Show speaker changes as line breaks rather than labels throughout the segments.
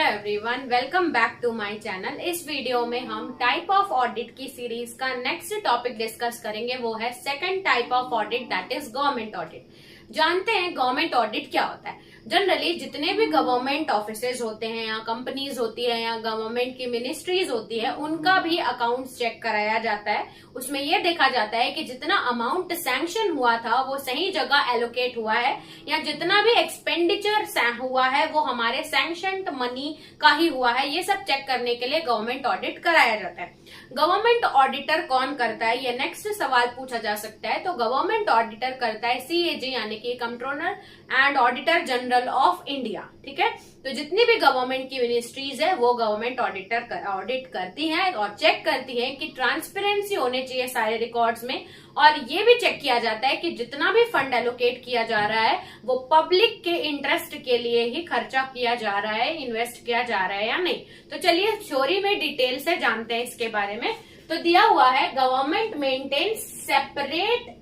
Everyone, welcome back to my channel. इस video में हम टाइप ऑफ ऑडिट की सीरीज का नेक्स्ट टॉपिक डिस्कस करेंगे। वो है second type of audit, that is government audit. जानते हैं गवर्नमेंट ऑडिट क्या होता है। जनरली जितने भी गवर्नमेंट ऑफिसेज होते हैं या कंपनीज होती है या गवर्नमेंट की मिनिस्ट्रीज होती है, उनका भी अकाउंट्स चेक कराया जाता है। उसमें यह देखा जाता है कि जितना अमाउंट सैंक्शन हुआ था वो सही जगह एलोकेट हुआ है या जितना भी एक्सपेंडिचर हुआ है वो हमारे सैंक्शन्ड मनी का ही हुआ है। ये सब चेक करने के लिए गवर्नमेंट ऑडिट कराया जाता है। गवर्नमेंट ऑडिटर कौन करता है, ये नेक्स्ट सवाल पूछा जा सकता है। तो गवर्नमेंट ऑडिटर करता है सीएजी यानी कि controller and auditor general of India. ठीक है, तो जितनी भी गवर्नमेंट की मिनिस्ट्रीज है वो गवर्नमेंट ऑडिटर ऑडिट करती हैं और चेक करती हैं कि ट्रांसपेरेंसी होने चाहिए सारे रिकॉर्ड्स में। और ये भी चेक किया जाता है कि जितना भी फंड एलोकेट किया जा रहा है वो पब्लिक के इंटरेस्ट के लिए ही खर्चा किया जा रहा है, इन्वेस्ट किया जा रहा है या नहीं। तो चलिए थ्योरी में डिटेल से जानते हैं इसके बारे में। तो दिया हुआ है government maintains separate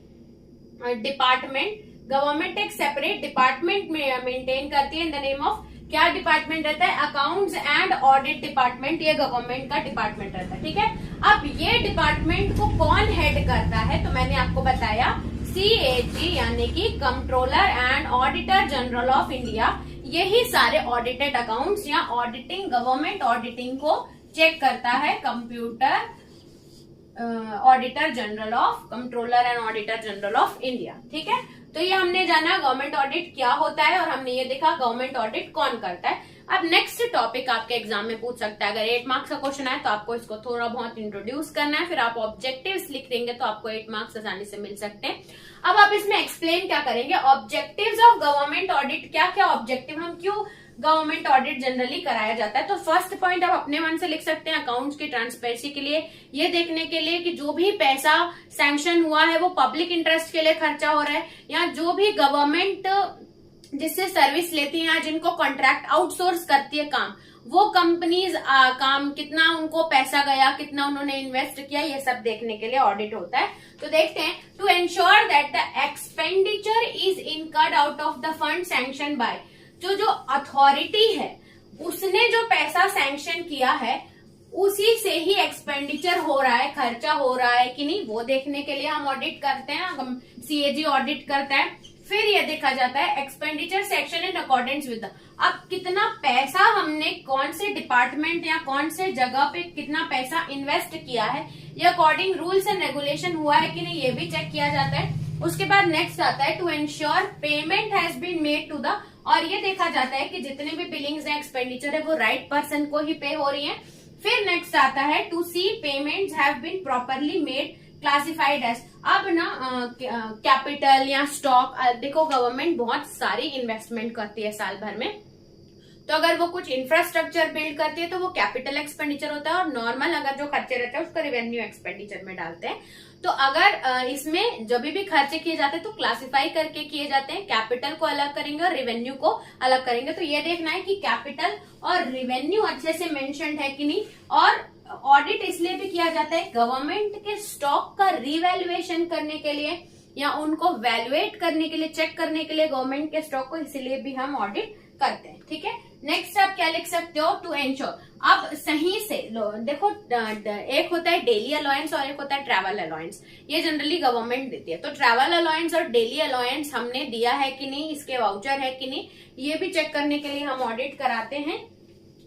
department. Government एक सेपरेट डिपार्टमेंट में मेंटेन करती है इन द नेम ऑफ, क्या डिपार्टमेंट रहता है, अकाउंट्स एंड ऑडिट डिपार्टमेंट। ये गवर्नमेंट का डिपार्टमेंट रहता है। ठीक है, अब ये डिपार्टमेंट को कौन हेड करता है, तो मैंने आपको बताया सीएजी यानी कि controller and auditor general of India. यही सारे ऑडिटेड अकाउंट्स या ऑडिटिंग, गवर्नमेंट ऑडिटिंग को चेक करता है computer auditor general of, controller and auditor general of India. ठीक है, तो ये हमने जाना गवर्नमेंट ऑडिट क्या होता है और हमने ये देखा गवर्नमेंट ऑडिट कौन करता है। अब नेक्स्ट टॉपिक आपके एग्जाम में पूछ सकता है, अगर 8 मार्क्स का क्वेश्चन है तो आपको इसको थोड़ा बहुत इंट्रोड्यूस करना है, फिर आप ऑब्जेक्टिव्स लिख देंगे तो आपको 8 मार्क्स आसानी से मिल सकते हैं। अब आप इसमें एक्सप्लेन क्या करेंगे, ऑब्जेक्टिव्स ऑफ गवर्नमेंट ऑडिट, क्या क्या ऑब्जेक्टिव, हम क्यों गवर्नमेंट ऑडिट जनरली कराया जाता है। तो फर्स्ट पॉइंट आप अपने मन से लिख सकते हैं, अकाउंट्स की ट्रांसपेरेंसी के लिए, ये देखने के लिए कि जो भी पैसा सैंक्शन हुआ है वो पब्लिक इंटरेस्ट के लिए खर्चा हो रहा है, या जो भी गवर्नमेंट जिससे सर्विस लेती है या जिनको कॉन्ट्रैक्ट आउटसोर्स करती है काम, वो कंपनीज काम कितना उनको पैसा गया, कितना उन्होंने इन्वेस्ट किया, ये सब देखने के लिए ऑडिट होता है। तो देखते हैं, to ensure that the expenditure is incurred out of the fund sanction by, जो अथॉरिटी है उसने जो पैसा सैंक्शन किया है उसी से ही एक्सपेंडिचर हो रहा है, खर्चा हो रहा है कि नहीं, वो देखने के लिए हम ऑडिट करते हैं, सीएजी ऑडिट करता है। फिर ये देखा जाता है expenditure section in accordance with, अब कितना पैसा हमने कौन से डिपार्टमेंट या कौन से जगह पे कितना पैसा इन्वेस्ट किया है, ये अकॉर्डिंग रूल्स एंड रेगुलेशन हुआ है कि नहीं, ये भी चेक किया जाता है। उसके बाद नेक्स्ट आता है to ensure payment has been made to the, और ये देखा जाता है कि जितने भी बिलिंग्स हैं, एक्सपेंडिचर है, वो राइट पर्सन को ही पे हो रही है। फिर नेक्स्ट आता है to see payments have been properly made classified as, अब ना कैपिटल या स्टॉक, देखो गवर्नमेंट बहुत सारी इन्वेस्टमेंट करती है साल भर में, तो अगर वो कुछ इंफ्रास्ट्रक्चर बिल्ड करती है तो वो कैपिटल एक्सपेंडिचर होता है, और नॉर्मल अगर जो खर्चे रहते हैं उसको रेवेन्यू एक्सपेंडिचर में डालते हैं। तो अगर इसमें जब भी खर्चे किए जाते हैं तो क्लासिफाई करके किए जाते हैं, कैपिटल को अलग करेंगे और रेवेन्यू को अलग करेंगे। तो ये देखना है कि कैपिटल और रेवेन्यू अच्छे से मेंशन्ड है कि नहीं। और ऑडिट इसलिए भी किया जाता है गवर्नमेंट के स्टॉक का रिवैल्यूएशन करने के लिए या उनको वैल्यूएट करने के लिए, चेक करने के लिए गवर्नमेंट के स्टॉक को, इसीलिए भी हम ऑडिट करते हैं। ठीक है, नेक्स्ट आप क्या लिख सकते हो, टू एंश्योर, अब सही से देखो, एक होता है डेली अलाउंस और एक होता है ट्रैवल अलाउंस, ये जनरली गवर्नमेंट देती है। तो ट्रैवल अलाउंस और डेली अलाउंस हमने दिया है कि नहीं, इसके वाउचर है कि नहीं, ये भी चेक करने के लिए हम ऑडिट कराते हैं।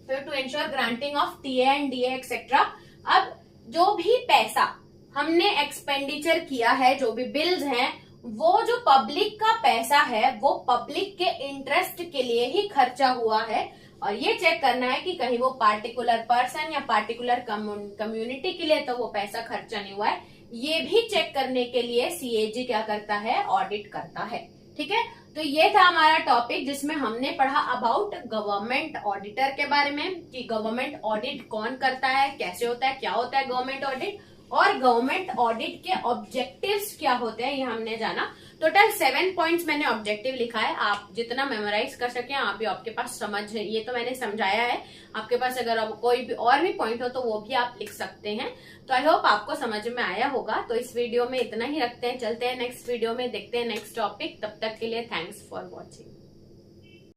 तो to ensure granting of TA and DA etcetera. अब जो भी पैसा हमने एक्सपेंडिचर किया है, जो भी बिल्स हैं, वो जो पब्लिक का पैसा है वो पब्लिक के इंटरेस्ट के लिए ही खर्चा हुआ है, और ये चेक करना है कि कहीं वो पार्टिकुलर पर्सन या पार्टिकुलर कम्युनिटी के लिए तो वो पैसा खर्चा नहीं हुआ है। ये भी चेक करने के लिए सीएजी क्या करता है, ऑडिट करता है। ठीक है, तो ये था हमारा टॉपिक जिसमें हमने पढ़ा अबाउट गवर्नमेंट ऑडिटर के बारे में, कि गवर्नमेंट ऑडिट कौन करता है, कैसे होता है, क्या होता है गवर्नमेंट ऑडिट, और गवर्नमेंट ऑडिट के ऑब्जेक्टिव्स क्या होते हैं, ये हमने जाना। टोटल 7 पॉइंट्स मैंने ऑब्जेक्टिव लिखा है, आप जितना मेमोराइज कर सके, आप भी, आपके पास समझ है, ये तो मैंने समझाया है। आपके पास अगर अब कोई भी और भी पॉइंट हो तो वो भी आप लिख सकते हैं। तो आई होप आपको समझ में आया होगा। तो इस वीडियो में इतना ही रखते हैं, चलते हैं नेक्स्ट वीडियो में, देखते हैं नेक्स्ट टॉपिक। तब तक के लिए थैंक्स फॉर वॉचिंग।